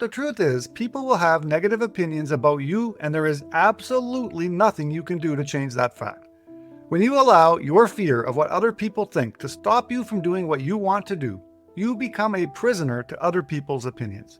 The truth is, people will have negative opinions about you, and there is absolutely nothing you can do to change that fact. When you allow your fear of what other people think to stop you from doing what you want to do, you become a prisoner to other people's opinions.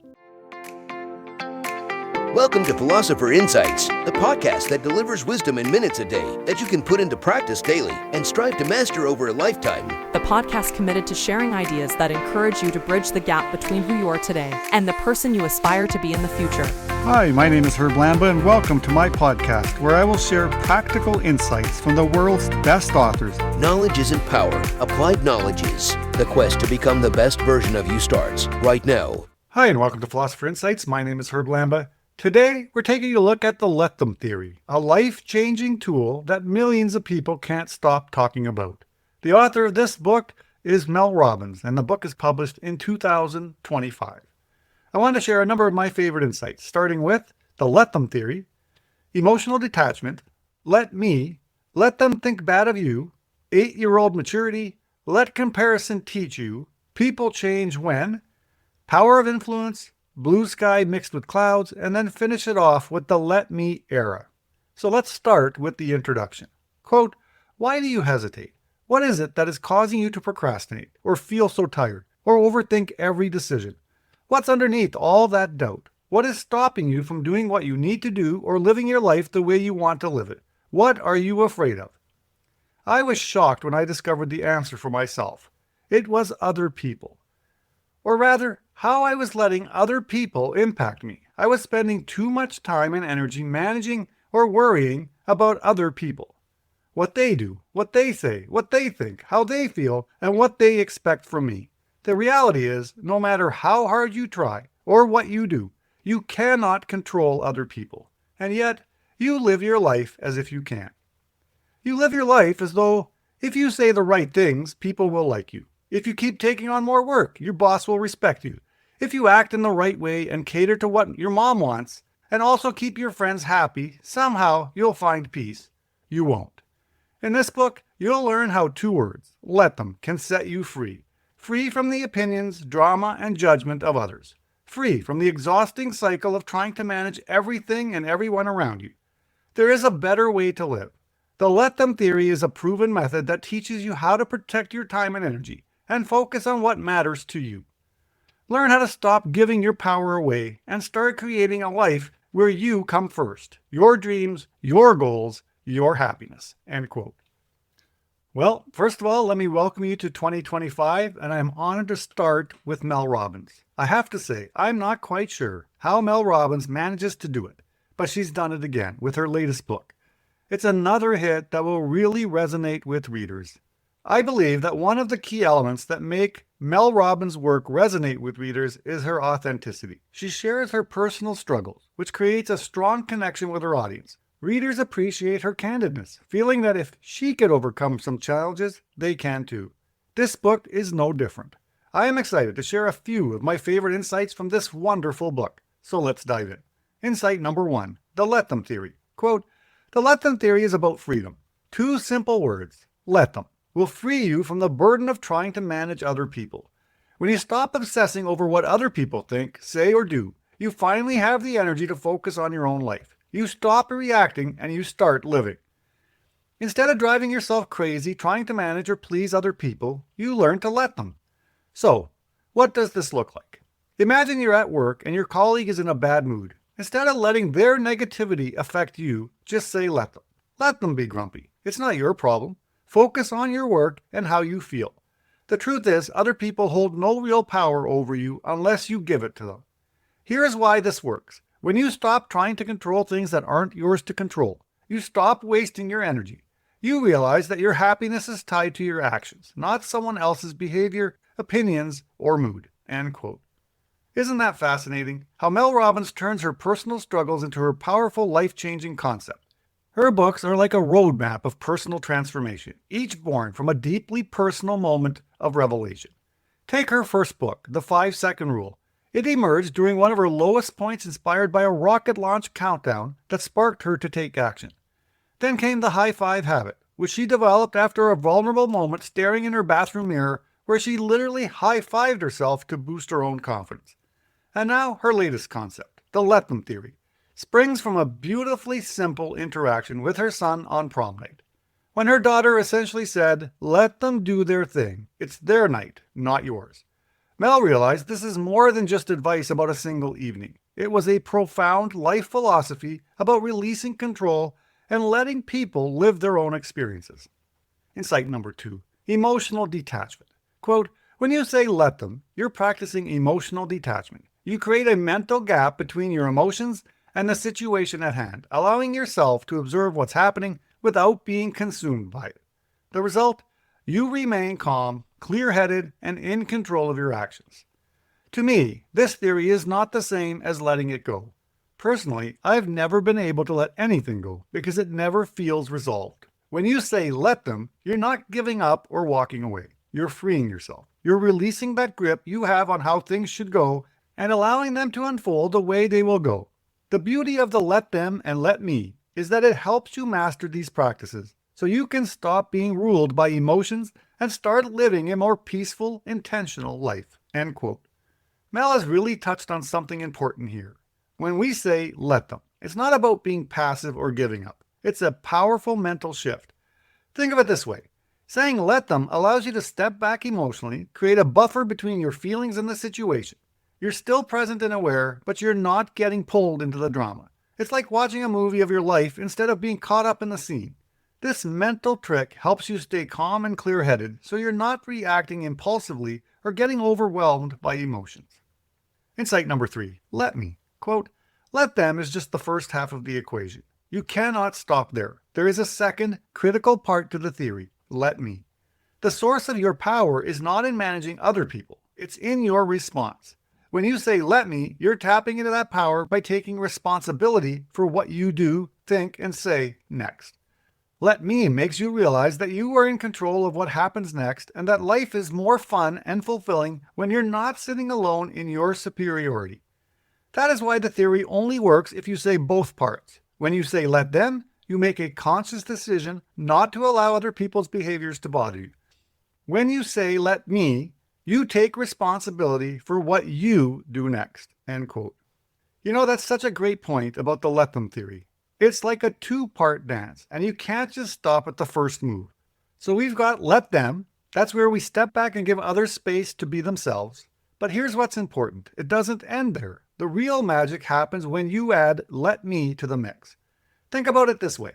Welcome to Philosopher Insights, the podcast that delivers wisdom in minutes a day that you can put into practice daily and strive to master over a lifetime. The podcast committed to sharing ideas that encourage you to bridge the gap between who you are today and the person you aspire to be in the future. Hi, my name is Herb Lamba, and welcome to my podcast, where I will share practical insights from the world's best authors. Knowledge isn't power. Applied knowledge is. The quest to become the best version of you starts right now. Hi, and welcome to Philosopher Insights. My name is Herb Lamba. Today, we're taking a look at the Let Them theory, a life-changing tool that millions of people can't stop talking about. The author of this book is Mel Robbins, and the book is published in 2025. I want to share a number of my favorite insights, starting with the Let Them theory, emotional detachment, let them think bad of you, 8-year-old maturity, let comparison teach you, people change when, power of influence, blue sky mixed with clouds, and then finish it off with the let me era. So let's start with the introduction. Quote, why do you hesitate? What is it that is causing you to procrastinate, or feel so tired, or overthink every decision? What's underneath all that doubt? What is stopping you from doing what you need to do or living your life the way you want to live it? What are you afraid of? I was shocked when I discovered the answer for myself. It was other people. Or rather, how I was letting other people impact me. I was spending too much time and energy managing or worrying about other people. What they do, what they say, what they think, how they feel, and what they expect from me. The reality is, no matter how hard you try or what you do, you cannot control other people. And yet, you live your life as if you can. You live your life as though if you say the right things, people will like you. If you keep taking on more work, your boss will respect you. If you act in the right way and cater to what your mom wants, and also keep your friends happy, somehow you'll find peace. You won't. In this book, you'll learn how 2 words, let them, can set you free. Free from the opinions, drama, and judgment of others. Free from the exhausting cycle of trying to manage everything and everyone around you. There is a better way to live. The Let Them theory is a proven method that teaches you how to protect your time and energy and focus on what matters to you. Learn how to stop giving your power away and start creating a life where you come first. Your dreams, your goals, your happiness. End quote. Well, first of all, let me welcome you to 2025, and I'm honored to start with Mel Robbins. I have to say, I'm not quite sure how Mel Robbins manages to do it, but she's done it again with her latest book. It's another hit that will really resonate with readers. I believe that one of the key elements that make Mel Robbins' work resonate with readers is her authenticity. She shares her personal struggles, which creates a strong connection with her audience. Readers appreciate her candidness, feeling that if she could overcome some challenges, they can too. This book is no different. I am excited to share a few of my favorite insights from this wonderful book. So let's dive in. Insight number 1, the Let Them theory. Quote, the Let Them theory is about freedom. 2 simple words, let them, will free you from the burden of trying to manage other people. When you stop obsessing over what other people think, say, or do, you finally have the energy to focus on your own life. You stop reacting and you start living. Instead of driving yourself crazy trying to manage or please other people, you learn to let them. So, what does this look like? Imagine you're at work and your colleague is in a bad mood. Instead of letting their negativity affect you, just say let them. Let them be grumpy. It's not your problem. Focus on your work and how you feel. The truth is, other people hold no real power over you unless you give it to them. Here is why this works. When you stop trying to control things that aren't yours to control, you stop wasting your energy. You realize that your happiness is tied to your actions, not someone else's behavior, opinions, or mood. End quote. Isn't that fascinating? How Mel Robbins turns her personal struggles into her powerful, life-changing concept. Her books are like a roadmap of personal transformation, each born from a deeply personal moment of revelation. Take her first book, The 5-Second Rule. It emerged during one of her lowest points, inspired by a rocket launch countdown that sparked her to take action. Then came The High Five Habit, which she developed after a vulnerable moment staring in her bathroom mirror where she literally high-fived herself to boost her own confidence. And now her latest concept, the let them theory, springs from a beautifully simple interaction with her son on prom night, when her daughter essentially said, "Let them do their thing. It's their night, not yours." Mel realized this is more than just advice about a single evening. It was a profound life philosophy about releasing control and letting people live their own experiences. Insight number 2, emotional detachment. Quote, when you say let them, you're practicing emotional detachment. You create a mental gap between your emotions and the situation at hand, allowing yourself to observe what's happening without being consumed by it. The result? You remain calm, clear-headed, and in control of your actions. To me, this theory is not the same as letting it go. Personally, I've never been able to let anything go because it never feels resolved. When you say let them, you're not giving up or walking away. You're freeing yourself. You're releasing that grip you have on how things should go and allowing them to unfold the way they will go. The beauty of the let them and let me is that it helps you master these practices so you can stop being ruled by emotions and start living a more peaceful, intentional life. End quote. Mel has really touched on something important here. When we say let them, it's not about being passive or giving up. It's a powerful mental shift. Think of it this way. Saying let them allows you to step back emotionally, create a buffer between your feelings and the situation. You're still present and aware, but you're not getting pulled into the drama. It's like watching a movie of your life instead of being caught up in the scene. This mental trick helps you stay calm and clear-headed so you're not reacting impulsively or getting overwhelmed by emotions. Insight number 3, let me. Quote, let them is just the first half of the equation. You cannot stop there. There is a second, critical part to the theory, let me. The source of your power is not in managing other people. It's in your response. When you say let me, you're tapping into that power by taking responsibility for what you do, think, and say next. Let me makes you realize that you are in control of what happens next and that life is more fun and fulfilling when you're not sitting alone in your superiority. That is why the theory only works if you say both parts. When you say let them, you make a conscious decision not to allow other people's behaviors to bother you. When you say let me, you take responsibility for what you do next. End quote. You know, that's such a great point about the let them theory. It's like a two-part dance, and you can't just stop at the first move. So we've got let them. That's where we step back and give others space to be themselves. But here's what's important. It doesn't end there. The real magic happens when you add let me to the mix. Think about it this way.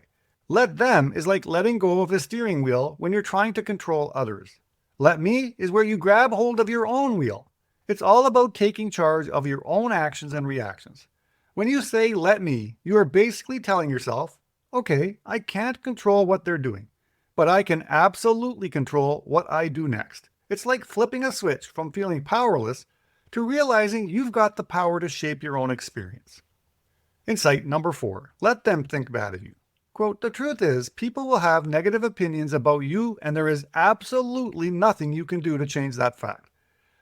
Let them is like letting go of the steering wheel when you're trying to control others. Let me is where you grab hold of your own wheel. It's all about taking charge of your own actions and reactions. When you say let me, you are basically telling yourself, okay, I can't control what they're doing, but I can absolutely control what I do next. It's like flipping a switch from feeling powerless to realizing you've got the power to shape your own experience. Insight number 4, let them think bad of you. Quote, the truth is, people will have negative opinions about you and there is absolutely nothing you can do to change that fact.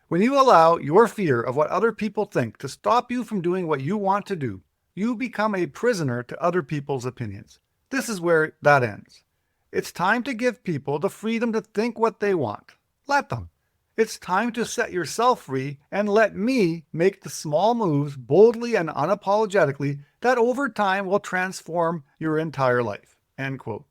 When you allow your fear of what other people think to stop you from doing what you want to do, you become a prisoner to other people's opinions. This is where that ends. It's time to give people the freedom to think what they want. Let them. It's time to set yourself free and let me make the small moves boldly and unapologetically that over time will transform your entire life. End quote.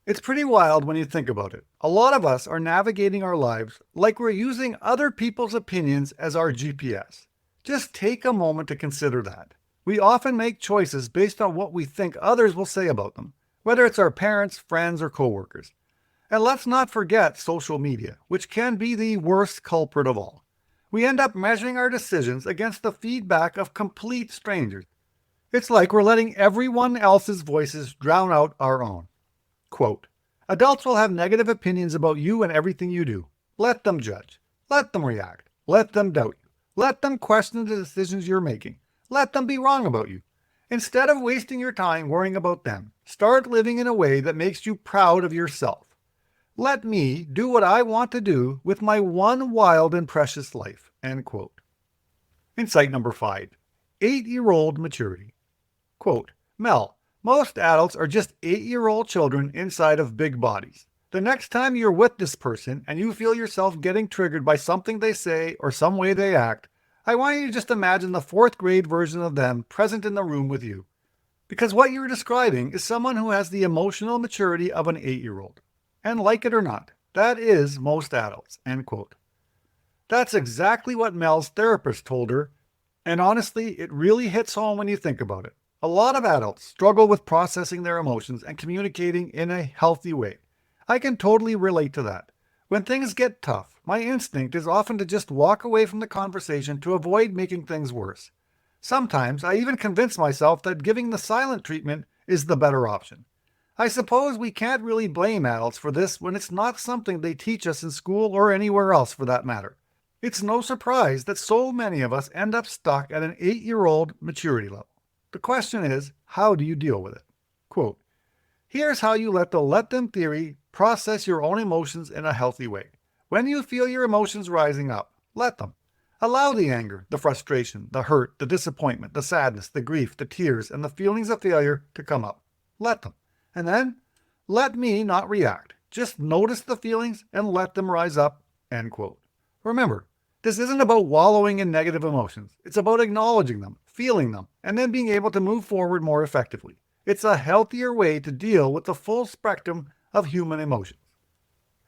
It's pretty wild when you think about it. A lot of us are navigating our lives like we're using other people's opinions as our GPS. Just take a moment to consider that. We often make choices based on what we think others will say about them, whether it's our parents, friends, or coworkers. And let's not forget social media, which can be the worst culprit of all. We end up measuring our decisions against the feedback of complete strangers. It's like we're letting everyone else's voices drown out our own. Quote, adults will have negative opinions about you and everything you do. Let them judge. Let them react. Let them doubt you. Let them question the decisions you're making. Let them be wrong about you. Instead of wasting your time worrying about them, start living in a way that makes you proud of yourself. Let me do what I want to do with my one wild and precious life. End quote. Insight number 5, 8-year-old maturity. Quote, Mel, most adults are just 8-year-old children inside of big bodies. The next time you're with this person and you feel yourself getting triggered by something they say or some way they act, I want you to just imagine the fourth grade version of them present in the room with you. Because what you're describing is someone who has the emotional maturity of an 8-year-old. And like it or not, that is most adults, end quote. That's exactly what Mel's therapist told her, and honestly, it really hits home when you think about it. A lot of adults struggle with processing their emotions and communicating in a healthy way. I can totally relate to that. When things get tough, my instinct is often to just walk away from the conversation to avoid making things worse. Sometimes I even convince myself that giving the silent treatment is the better option. I suppose we can't really blame adults for this when it's not something they teach us in school or anywhere else for that matter. It's no surprise that so many of us end up stuck at an 8-year-old maturity level. The question is, how do you deal with it? Quote, here's how you let the let them theory process your own emotions in a healthy way. When you feel your emotions rising up, let them. Allow the anger, the frustration, the hurt, the disappointment, the sadness, the grief, the tears, and the feelings of failure to come up. Let them. And then, let me not react. Just notice the feelings and let them rise up, end quote. Remember, this isn't about wallowing in negative emotions. It's about acknowledging them, feeling them, and then being able to move forward more effectively. It's a healthier way to deal with the full spectrum of human emotions.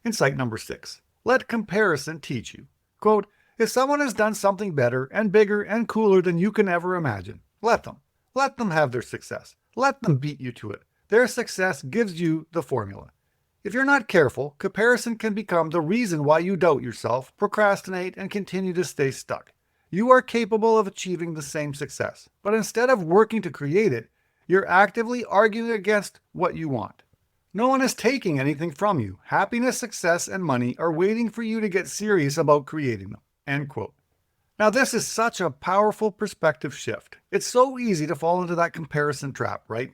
Insight number 6. Let comparison teach you. Quote, if someone has done something better and bigger and cooler than you can ever imagine, let them. Let them have their success. Let them beat you to it. Their success gives you the formula. If you're not careful, comparison can become the reason why you doubt yourself, procrastinate, and continue to stay stuck. You are capable of achieving the same success, but instead of working to create it, you're actively arguing against what you want. No one is taking anything from you. Happiness, success, and money are waiting for you to get serious about creating them. End quote. Now, this is such a powerful perspective shift. It's so easy to fall into that comparison trap, right?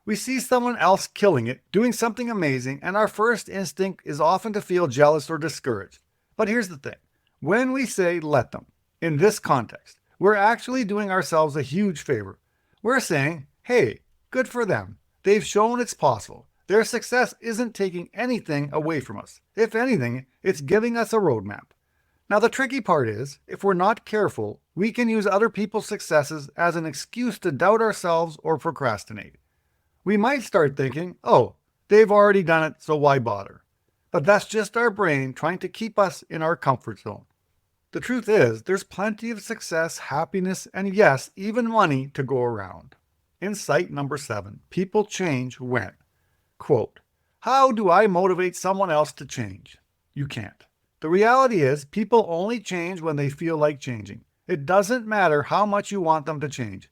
We see someone else killing it, doing something amazing, and our first instinct is often to feel jealous or discouraged. But here's the thing. When we say let them, in this context, we're actually doing ourselves a huge favor. We're saying, hey, good for them. They've shown it's possible. Their success isn't taking anything away from us. If anything, it's giving us a roadmap. Now, the tricky part is, if we're not careful, we can use other people's successes as an excuse to doubt ourselves or procrastinate. We might start thinking, oh, they've already done it, so why bother? But that's just our brain trying to keep us in our comfort zone. The truth is, there's plenty of success, happiness, and yes, even money to go around. Insight number 7. People change when. Quote, how do I motivate someone else to change? You can't. The reality is, people only change when they feel like changing. It doesn't matter how much you want them to change.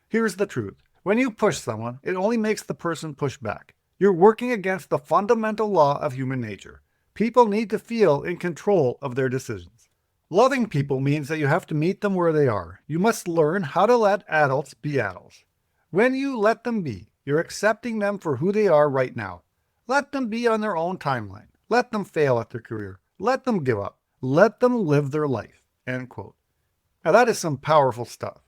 Here's the truth. When you push someone, it only makes the person push back. You're working against the fundamental law of human nature. People need to feel in control of their decisions. Loving people means that you have to meet them where they are. You must learn how to let adults be adults. When you let them be, you're accepting them for who they are right now. Let them be on their own timeline. Let them fail at their career. Let them give up. Let them live their life. End quote. Now that is some powerful stuff.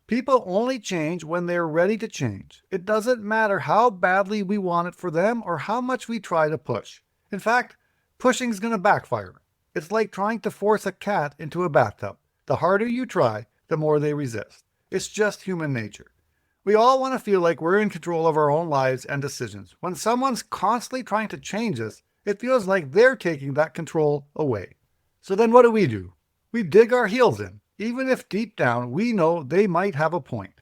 People only change when they're ready to change. It doesn't matter how badly we want it for them or how much we try to push. In fact, pushing's going to backfire. It's like trying to force a cat into a bathtub. The harder you try, the more they resist. It's just human nature. We all want to feel like we're in control of our own lives and decisions. When someone's constantly trying to change us, it feels like they're taking that control away. So then what do? We dig our heels in, even if deep down we know they might have a point.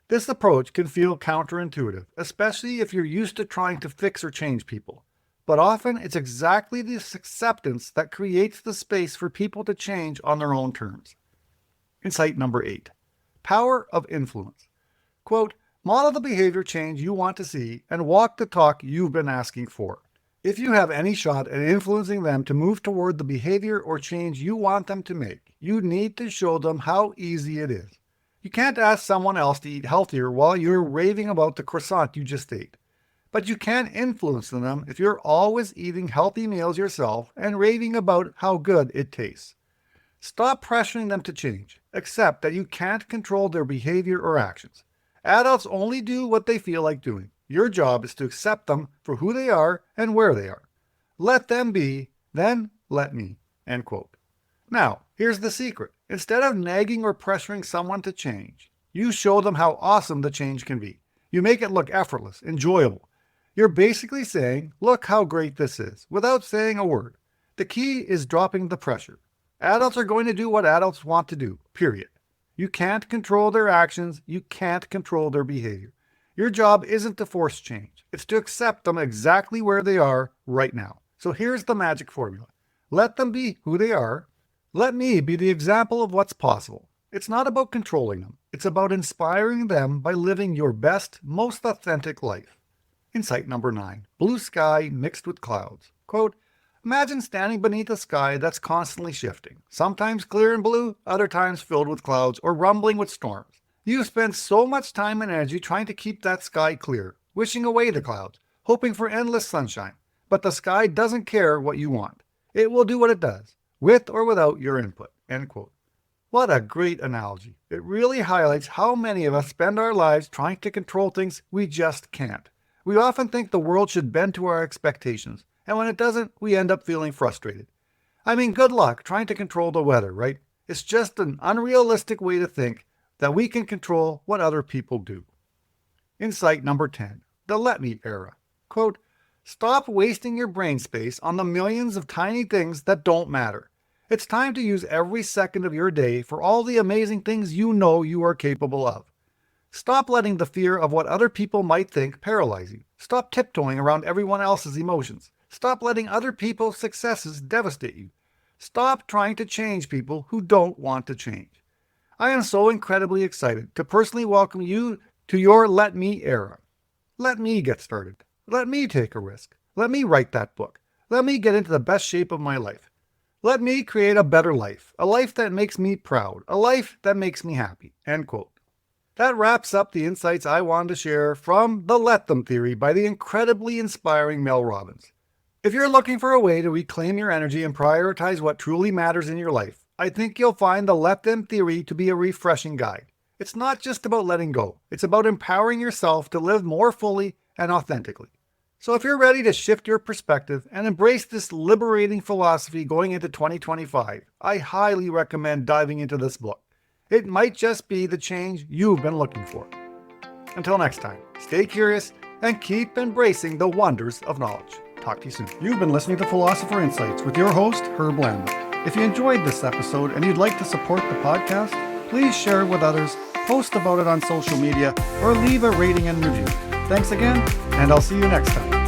This approach can feel counterintuitive, especially if you're used to trying to fix or change people. But often it's exactly this acceptance that creates the space for people to change on their own terms. Insight number 8. Power of influence. Quote, model the behavior change you want to see and walk the talk you've been asking for. If you have any shot at influencing them to move toward the behavior or change you want them to make, you need to show them how easy it is. You can't ask someone else to eat healthier while you're raving about the croissant you just ate. But you can influence them if you're always eating healthy meals yourself and raving about how good it tastes. Stop pressuring them to change. Accept that you can't control their behavior or actions. Adults only do what they feel like doing. Your job is to accept them for who they are and where they are. Let them be, then let me. End quote. Now, here's the secret. Instead of nagging or pressuring someone to change, you show them how awesome the change can be. You make it look effortless, enjoyable. You're basically saying, look how great this is, without saying a word. The key is dropping the pressure. Adults are going to do what adults want to do, period. You can't control their actions, you can't control their behavior. Your job isn't to force change, it's to accept them exactly where they are right now. So here's the magic formula. Let them be who they are. Let me be the example of what's possible. It's not about controlling them. It's about inspiring them by living your best, most authentic life. Insight number 9. Blue sky mixed with clouds. Quote, imagine standing beneath a sky that's constantly shifting, sometimes clear and blue, other times filled with clouds or rumbling with storms. You spend so much time and energy trying to keep that sky clear, wishing away the clouds, hoping for endless sunshine. But the sky doesn't care what you want. It will do what it does, with or without your input. End quote. What a great analogy. It really highlights how many of us spend our lives trying to control things we just can't. We often think the world should bend to our expectations, and when it doesn't, we end up feeling frustrated. I mean, good luck trying to control the weather, right? It's just an unrealistic way to think that we can control what other people do. Insight number 10. The let me era. Quote, stop wasting your brain space on the millions of tiny things that don't matter. It's time to use every second of your day for all the amazing things you know you are capable of. Stop letting the fear of what other people might think paralyze you. Stop tiptoeing around everyone else's emotions. Stop letting other people's successes devastate you. Stop trying to change people who don't want to change. I am so incredibly excited to personally welcome you to your Let Me era. Let me get started. Let me take a risk. Let me write that book. Let me get into the best shape of my life. Let me create a better life, a life that makes me proud, a life that makes me happy. End quote. That wraps up the insights I wanted to share from the Let Them Theory by the incredibly inspiring Mel Robbins. If you're looking for a way to reclaim your energy and prioritize what truly matters in your life, I think you'll find the Let Them Theory to be a refreshing guide. It's not just about letting go. It's about empowering yourself to live more fully and authentically. So if you're ready to shift your perspective and embrace this liberating philosophy going into 2025, I highly recommend diving into this book. It might just be the change you've been looking for. Until next time, stay curious and keep embracing the wonders of knowledge. Talk to you soon. You've been listening to Philosopher Insights with your host, Herb Lambert. If you enjoyed this episode and you'd like to support the podcast, please share it with others, post about it on social media, or leave a rating and review. Thanks again, and I'll see you next time.